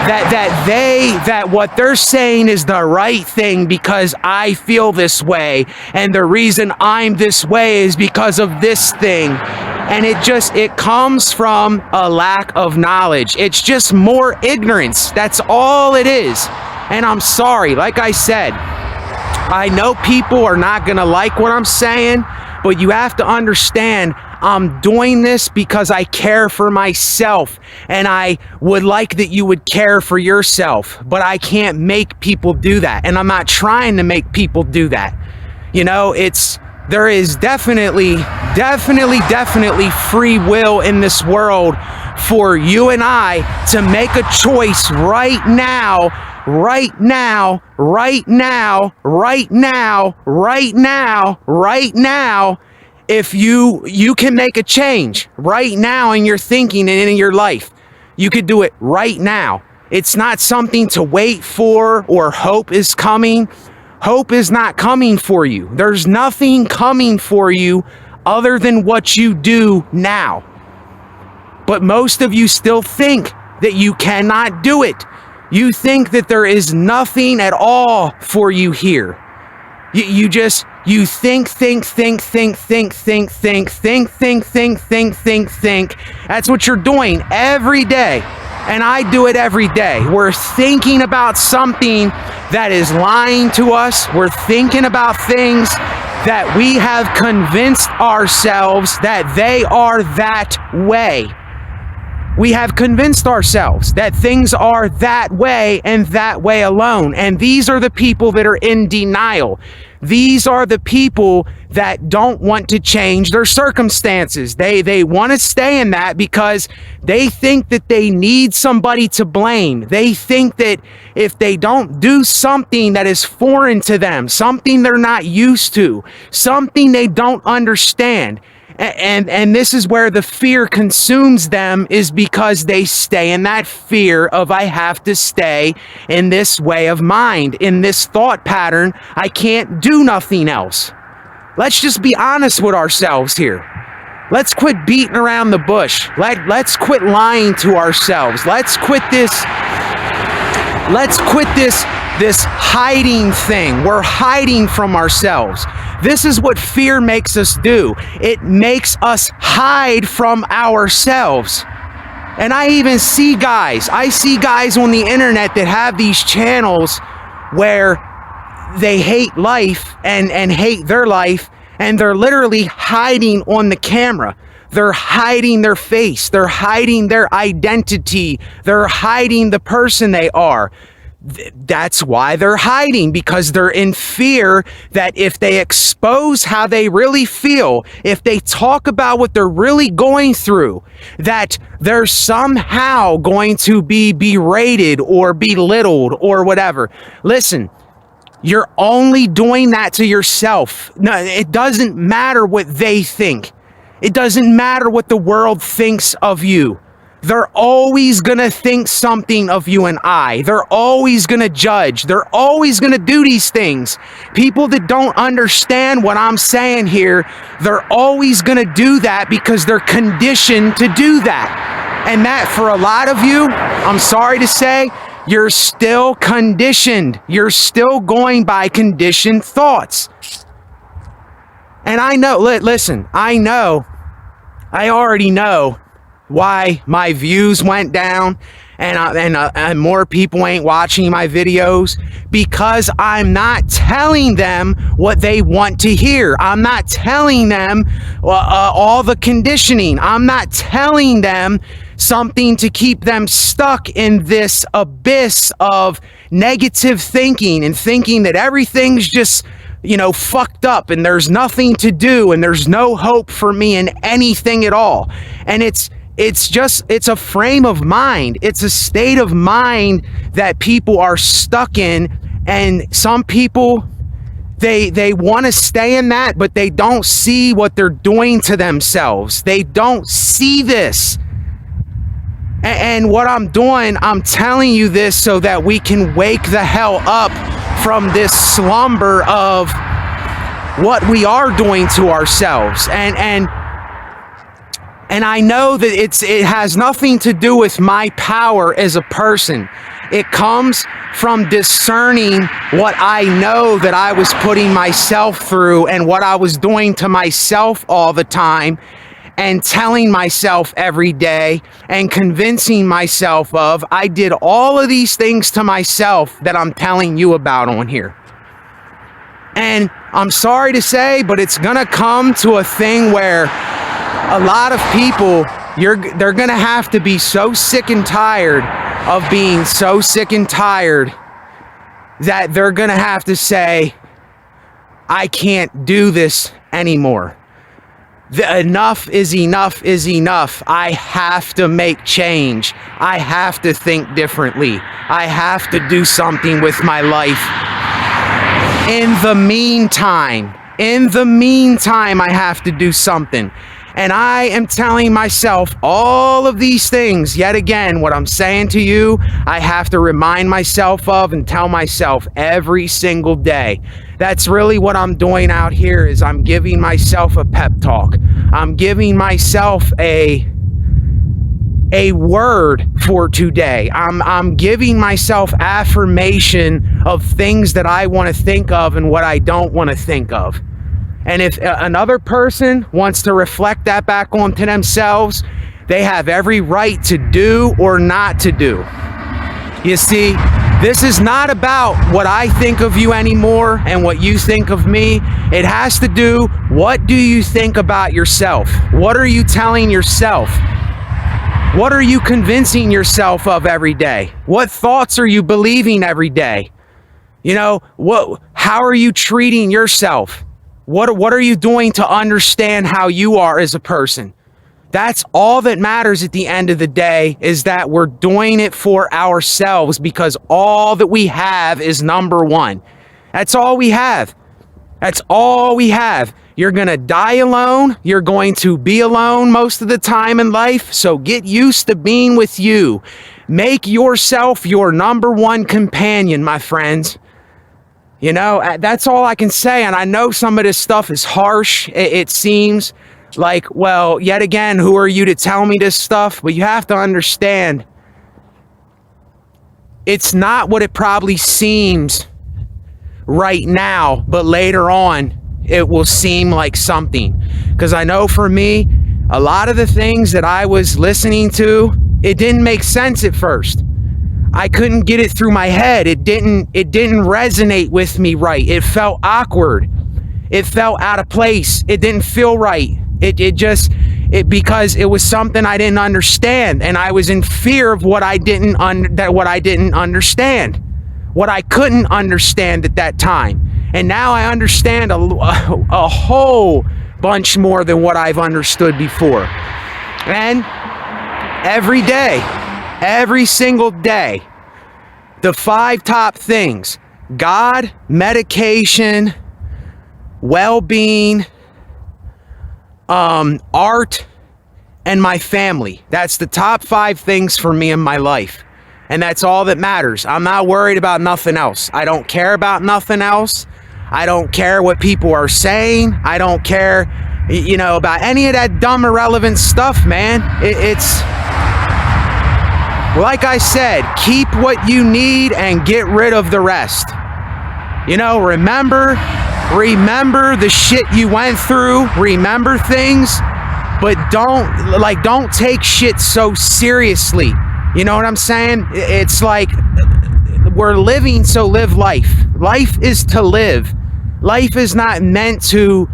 that what they're saying is the right thing because I feel this way, and the reason I'm this way is because of this thing. And it comes from a lack of knowledge. It's just more ignorance. That's all it is. And I'm sorry, like I said, I know people are not gonna like what I'm saying, but you have to understand I'm doing this because I care for myself, and I would like that you would care for yourself, but I can't make people do that, and I'm not trying to make people do that. You know, there is definitely free will in this world for you and I to make a choice right now, if you can make a change right now in your thinking and in your life. You could do it right now. It's not something to wait for or hope is coming. Hope is not coming for you. There's nothing coming for you other than what you do now. But most of you still think that you cannot do it. You think that there is nothing at all for you here. You think. That's what you're doing every day. And I do it every day. We're thinking about something that is lying to us. We're thinking about things that we have convinced ourselves that they are that way. We have convinced ourselves that things are that way and that way alone. And these are the people that are in denial. These are the people that don't want to change their circumstances. They want to stay in that because they think that they need somebody to blame. They think that if they don't do something that is foreign to them, something they're not used to, something they don't understand, and this is where the fear consumes them, is because they stay in that fear of I have to stay in this way of mind, in this thought pattern. I can't do nothing else. Let's just be honest with ourselves here. Let's quit beating around the bush. Let's quit lying to ourselves. Let's quit this hiding thing. We're hiding from ourselves. This is what fear makes us do. It makes us hide from ourselves. And I even see guys on the internet that have these channels where they hate life and hate their life, and they're literally hiding on the camera. They're hiding their face. They're hiding their identity. They're hiding the person they are. That's why they're hiding, because they're in fear that if they expose how they really feel, if they talk about what they're really going through, that they're somehow going to be berated or belittled or whatever. Listen, you're only doing that to yourself. No, it doesn't matter what they think. It doesn't matter what the world thinks of you. They're always going to think something of you and I. They're always going to judge. They're always going to do these things. People that don't understand what I'm saying here, they're always going to do that because they're conditioned to do that. And that, for a lot of you, I'm sorry to say, you're still conditioned. You're still going by conditioned thoughts. And I know, listen, I already know why my views went down and more people ain't watching my videos, because I'm not telling them what they want to hear. I'm not telling them all the conditioning. I'm not telling them something to keep them stuck in this abyss of negative thinking and thinking that everything's just, fucked up and there's nothing to do and there's no hope for me in anything at all. And it's a frame of mind. It's a state of mind that people are stuck in. And some people, They want to stay in that, but they don't see what they're doing to themselves. They don't see this. And what I'm doing, I'm telling you this so that we can wake the hell up from this slumber of what we are doing to ourselves. And I know that it has nothing to do with my power as a person. It comes from discerning what I know that I was putting myself through and what I was doing to myself all the time, and telling myself every day and convincing myself of, I did all of these things to myself that I'm telling you about on here. And I'm sorry to say, but it's gonna come to a thing where a lot of people, they're gonna have to be so sick and tired of being so sick and tired that they're gonna have to say, I can't do this anymore. Enough is enough is enough. I have to make change. I have to think differently. I have to do something with my life. In the meantime, I have to do something. And I am telling myself all of these things. Yet again, what I'm saying to you, I have to remind myself of and tell myself every single day. That's really what I'm doing out here, is I'm giving myself a pep talk. I'm giving myself a word for today. I'm giving myself affirmation of things that I want to think of and what I don't want to think of. And if another person wants to reflect that back onto themselves, they have every right to do or not to do. You see, this is not about what I think of you anymore and what you think of me. It has to do, what do you think about yourself? What are you telling yourself? What are you convincing yourself of every day? What thoughts are you believing every day? You know, how are you treating yourself? What are you doing to understand how you are as a person? That's all that matters at the end of the day, is that we're doing it for ourselves, because all that we have is number one. That's all we have. That's all we have. You're going to die alone. You're going to be alone most of the time in life. So get used to being with you. Make yourself your number one companion, my friends. You know, that's all I can say. And I know some of this stuff is harsh. It seems like, well, yet again, who are you to tell me this stuff? But you have to understand, it's not what it probably seems right now, but later on, it will seem like something. Because I know for me, a lot of the things that I was listening to, it didn't make sense at first. I couldn't get it through my head. It didn't resonate with me right. It felt awkward. It felt out of place. It didn't feel right. Because it was something I didn't understand, and I was in fear of what I didn't understand, what I couldn't understand at that time. And now I understand a whole bunch more than what I've understood before. And every day, every single day, the 5 top things: God, medication, well-being, art, and my family. That's the top 5 things for me in my life. And that's all that matters. I'm not worried about nothing else. I don't care about nothing else. I don't care what people are saying. I don't care, about any of that dumb, irrelevant stuff, man. It's like I said, keep what you need and get rid of the rest. Remember the shit you went through. Remember things, but don't take shit so seriously. You know what I'm saying? It's like, we're living, so live life. Life is to live. Life is not meant to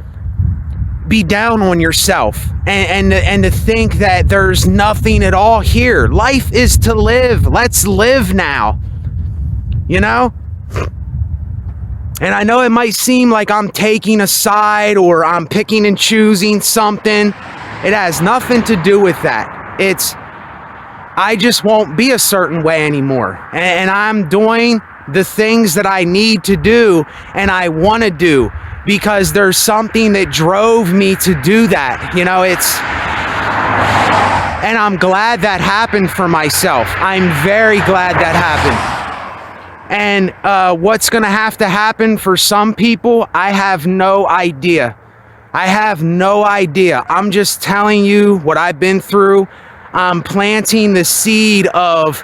be down on yourself and to think that there's nothing at all here. Life is to live. Let's live now. And I know it might seem like I'm taking a side or I'm picking and choosing something. It has nothing to do with that. I just won't be a certain way anymore. And I'm doing the things that I need to do and I want to do, because there's something that drove me to do that. You know, and I'm glad that happened for myself. I'm very glad that happened. And what's going to have to happen for some people, I have no idea. I have no idea. I'm just telling you what I've been through. I'm planting the seed of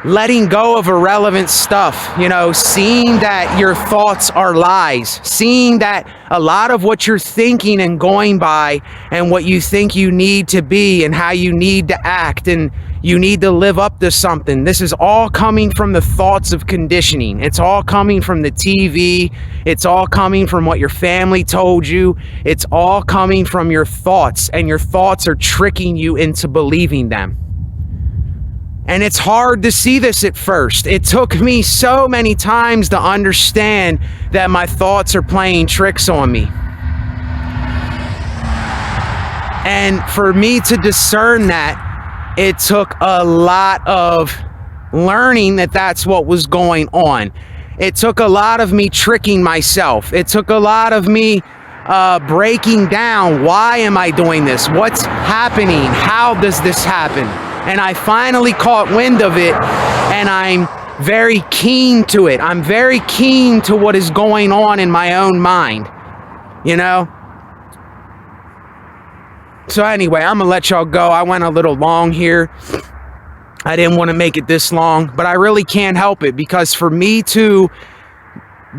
letting go of irrelevant stuff, you know, seeing that your thoughts are lies, seeing that a lot of what you're thinking and going by and what you think you need to be and how you need to act and you need to live up to something. This is all coming from the thoughts of conditioning. It's all coming from the TV. It's all coming from what your family told you. It's all coming from your thoughts, and your thoughts are tricking you into believing them. And it's hard to see this at first. It took me so many times to understand that my thoughts are playing tricks on me. And for me to discern that, it took a lot of learning that that's what was going on. It took a lot of me tricking myself. It took a lot of me breaking down, why am I doing this? What's happening? How does this happen? And I finally caught wind of it, and I'm very keen to it. I'm very keen to what is going on in my own mind, you know? So anyway, I'm gonna let y'all go. I went a little long here. I didn't want to make it this long, but I really can't help it, because for me to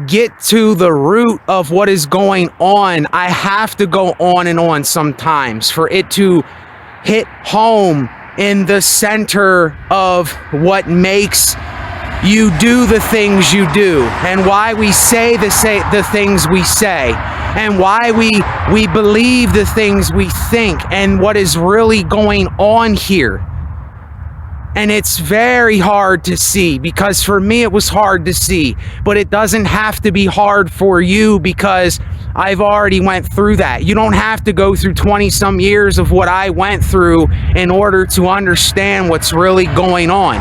get to the root of what is going on, I have to go on and on sometimes for it to hit home in the center of what makes you do the things you do, and why we say the things we say, and why we believe the things we think, and what is really going on here. And it's very hard to see, because for me it was hard to see, but it doesn't have to be hard for you, because I've already went through that. You don't have to go through 20 some years of what I went through in order to understand what's really going on.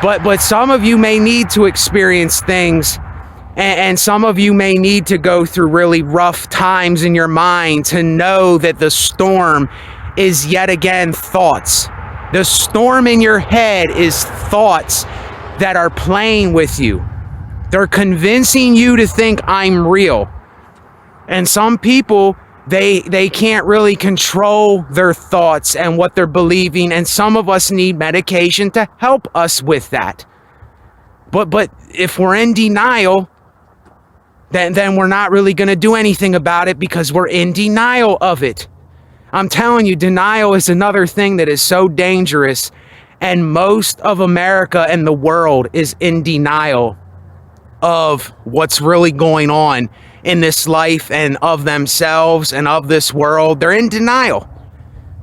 But some of you may need to experience things, and some of you may need to go through really rough times in your mind to know that the storm is yet again thoughts. The storm in your head is thoughts that are playing with you. They're convincing you to think I'm real. And some people, they can't really control their thoughts and what they're believing, and some of us need medication to help us with that. But if we're in denial, then we're not really going to do anything about it, because we're in denial of it. I'm telling you, denial is another thing that is so dangerous, and most of America and the world is in denial of what's really going on in this life and of themselves and of this world. They're in denial.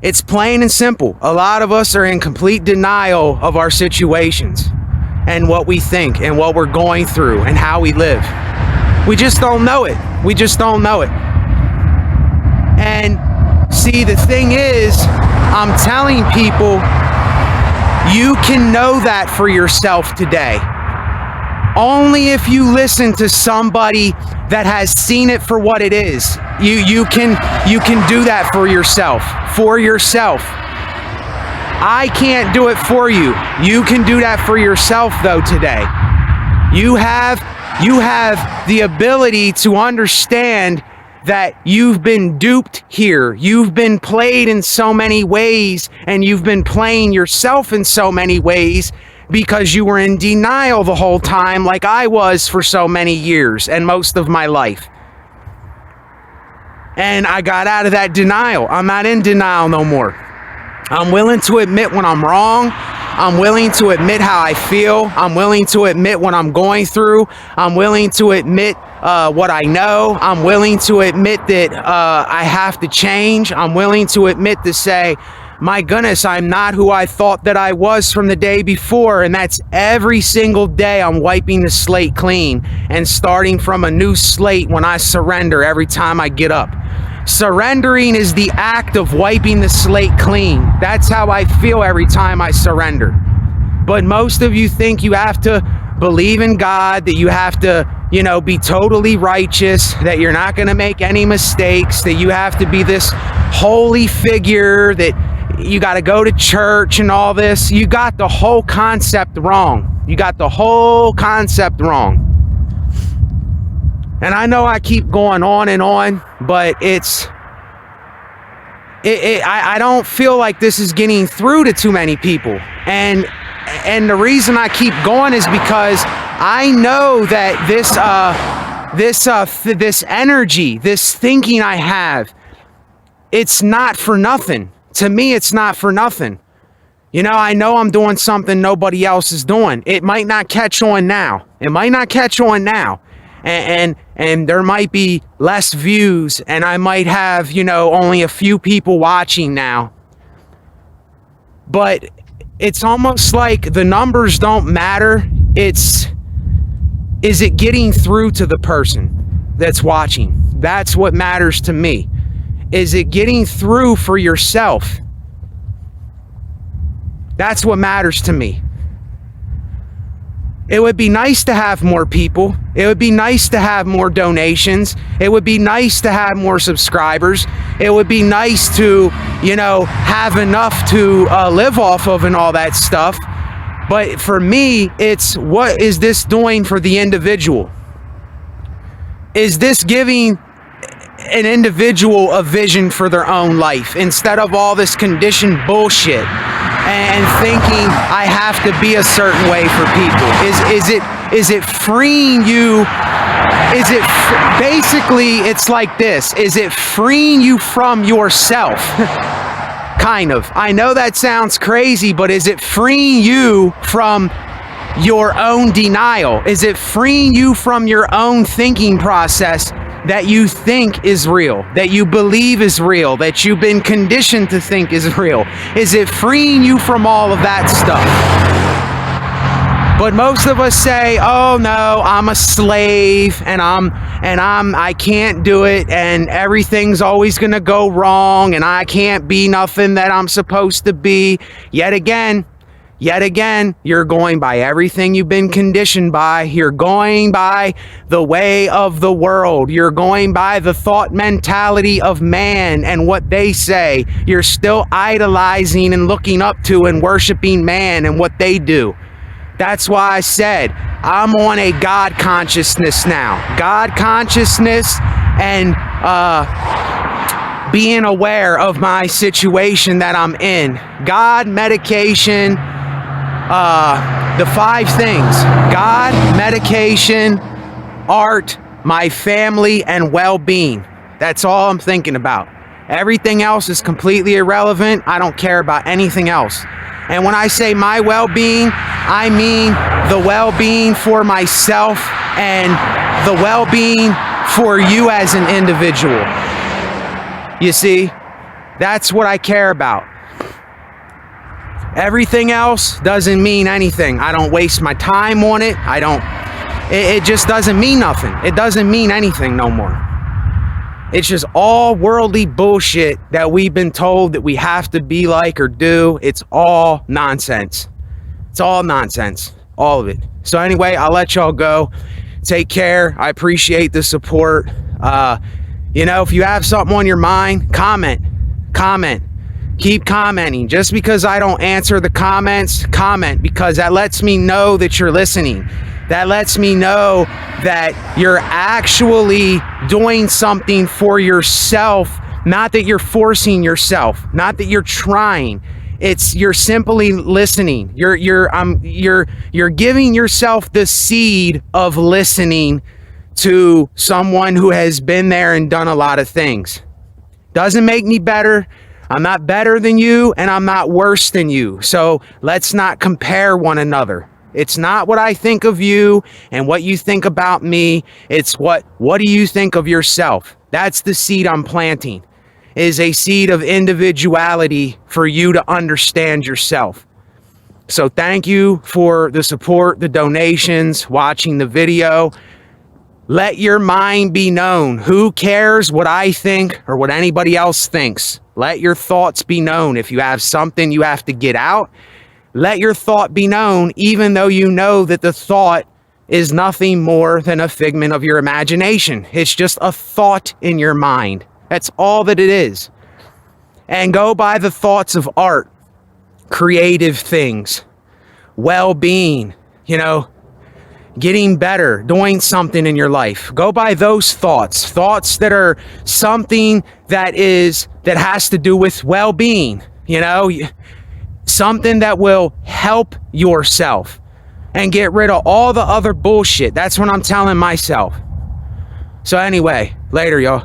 It's plain and simple. A lot of us are in complete denial of our situations and what we think and what we're going through and how we live. We just don't know it. We just don't know it. And see, the thing is, I'm telling people, you can know that for yourself today. Only if you listen to somebody that has seen it for what it is. You can do that for yourself. For yourself. I can't do it for you. You can do that for yourself though today. You have the ability to understand that you've been duped here. You've been played in so many ways, and you've been playing yourself in so many ways, because you were in denial the whole time, like I was for so many years and most of my life. And I got out of that denial. I'm not in denial no more. I'm willing to admit when I'm wrong. I'm willing to admit how I feel. I'm willing to admit what I'm going through. I'm willing to admit what I know. I'm willing to admit that I have to change. I'm willing to admit to say, my goodness, I'm not who I thought that I was from the day before. And that's every single day I'm wiping the slate clean and starting from a new slate when I surrender every time I get up. Surrendering is the act of wiping the slate clean. That's how I feel every time I surrender. But most of you think you have to believe in God, that you have to, you know, be totally righteous, that you're not going to make any mistakes, that you have to be this holy figure, that you got to go to church and all this. You got the whole concept wrong. You got the whole concept wrong. And I know I keep going on and on, but I don't feel like this is getting through to too many people. And the reason I keep going is because I know that this energy, this thinking I have, it's not for nothing. To me, it's not for nothing. You know, I know I'm doing something nobody else is doing. It might not catch on now. It might not catch on now. And there might be less views, and I might have, you know, only a few people watching now. But it's almost like the numbers don't matter. Is it getting through to the person that's watching? That's what matters to me. Is it getting through for yourself? That's what matters to me. It would be nice to have more people. It would be nice to have more donations. It would be nice to have more subscribers. It would be nice to, you know, have enough to live off of and all that stuff. But for me, it's what is this doing for the individual? Is this giving an individual a vision for their own life instead of all this conditioned bullshit and thinking I have to be a certain way for people? Is it freeing you? Basically it's like this. Is it freeing you from yourself? Kind of. I know that sounds crazy, but is it freeing you from your own denial? Is it freeing you from your own thinking process that you think is real, that you believe is real, that you've been conditioned to think is real? Is it freeing you from all of that stuff? But most of us say, oh no, I'm a slave and I can't do it, and everything's always gonna go wrong, and I can't be nothing that I'm supposed to be. Yet again, you're going by everything you've been conditioned by. You're going by the way of the world. You're going by the thought mentality of man and what they say. You're still idolizing and looking up to and worshiping man and what they do. That's why I said I'm on a God consciousness now. God consciousness and being aware of my situation that I'm in. God, medication, the 5 things: God, medication, art, my family, and well-being. That's all I'm thinking about. Everything else is completely irrelevant. I don't care about anything else. And when I say my well-being, I mean the well-being for myself and the well-being for you as an individual. You see, that's what I care about. Everything else doesn't mean anything. I don't waste my time on it. It just doesn't mean nothing. It doesn't mean anything no more. It's just all worldly bullshit that we've been told that we have to be like or do. It's all nonsense. It's all nonsense. All of it. So anyway, I'll let y'all go. Take care. I appreciate the support. You know, if you have something on your mind, comment. Keep commenting. Just because I don't answer the comments, comment, because that lets me know that you're listening. That lets me know that you're actually doing something for yourself, not that you're forcing yourself, not that you're trying. You're simply listening. You're giving yourself the seed of listening to someone who has been there and done a lot of things. Doesn't make me better. I'm not better than you, and I'm not worse than you. So let's not compare one another. It's not what I think of you and what you think about me. It's what do you think of yourself? That's the seed I'm planting, is a seed of individuality for you to understand yourself. So thank you for the support, the donations, watching the video. Let your mind be known. Who cares what I think or what anybody else thinks? Let your thoughts be known. If you have something you have to get out, let your thought be known, even though you know that the thought is nothing more than a figment of your imagination. It's just a thought in your mind. That's all that it is. And go by the thoughts of art, creative things, well-being, getting better, doing something in your life. Go by those thoughts that are something that has to do with well-being, something that will help yourself, and get rid of all the other bullshit. That's what I'm telling myself. So anyway, later, y'all.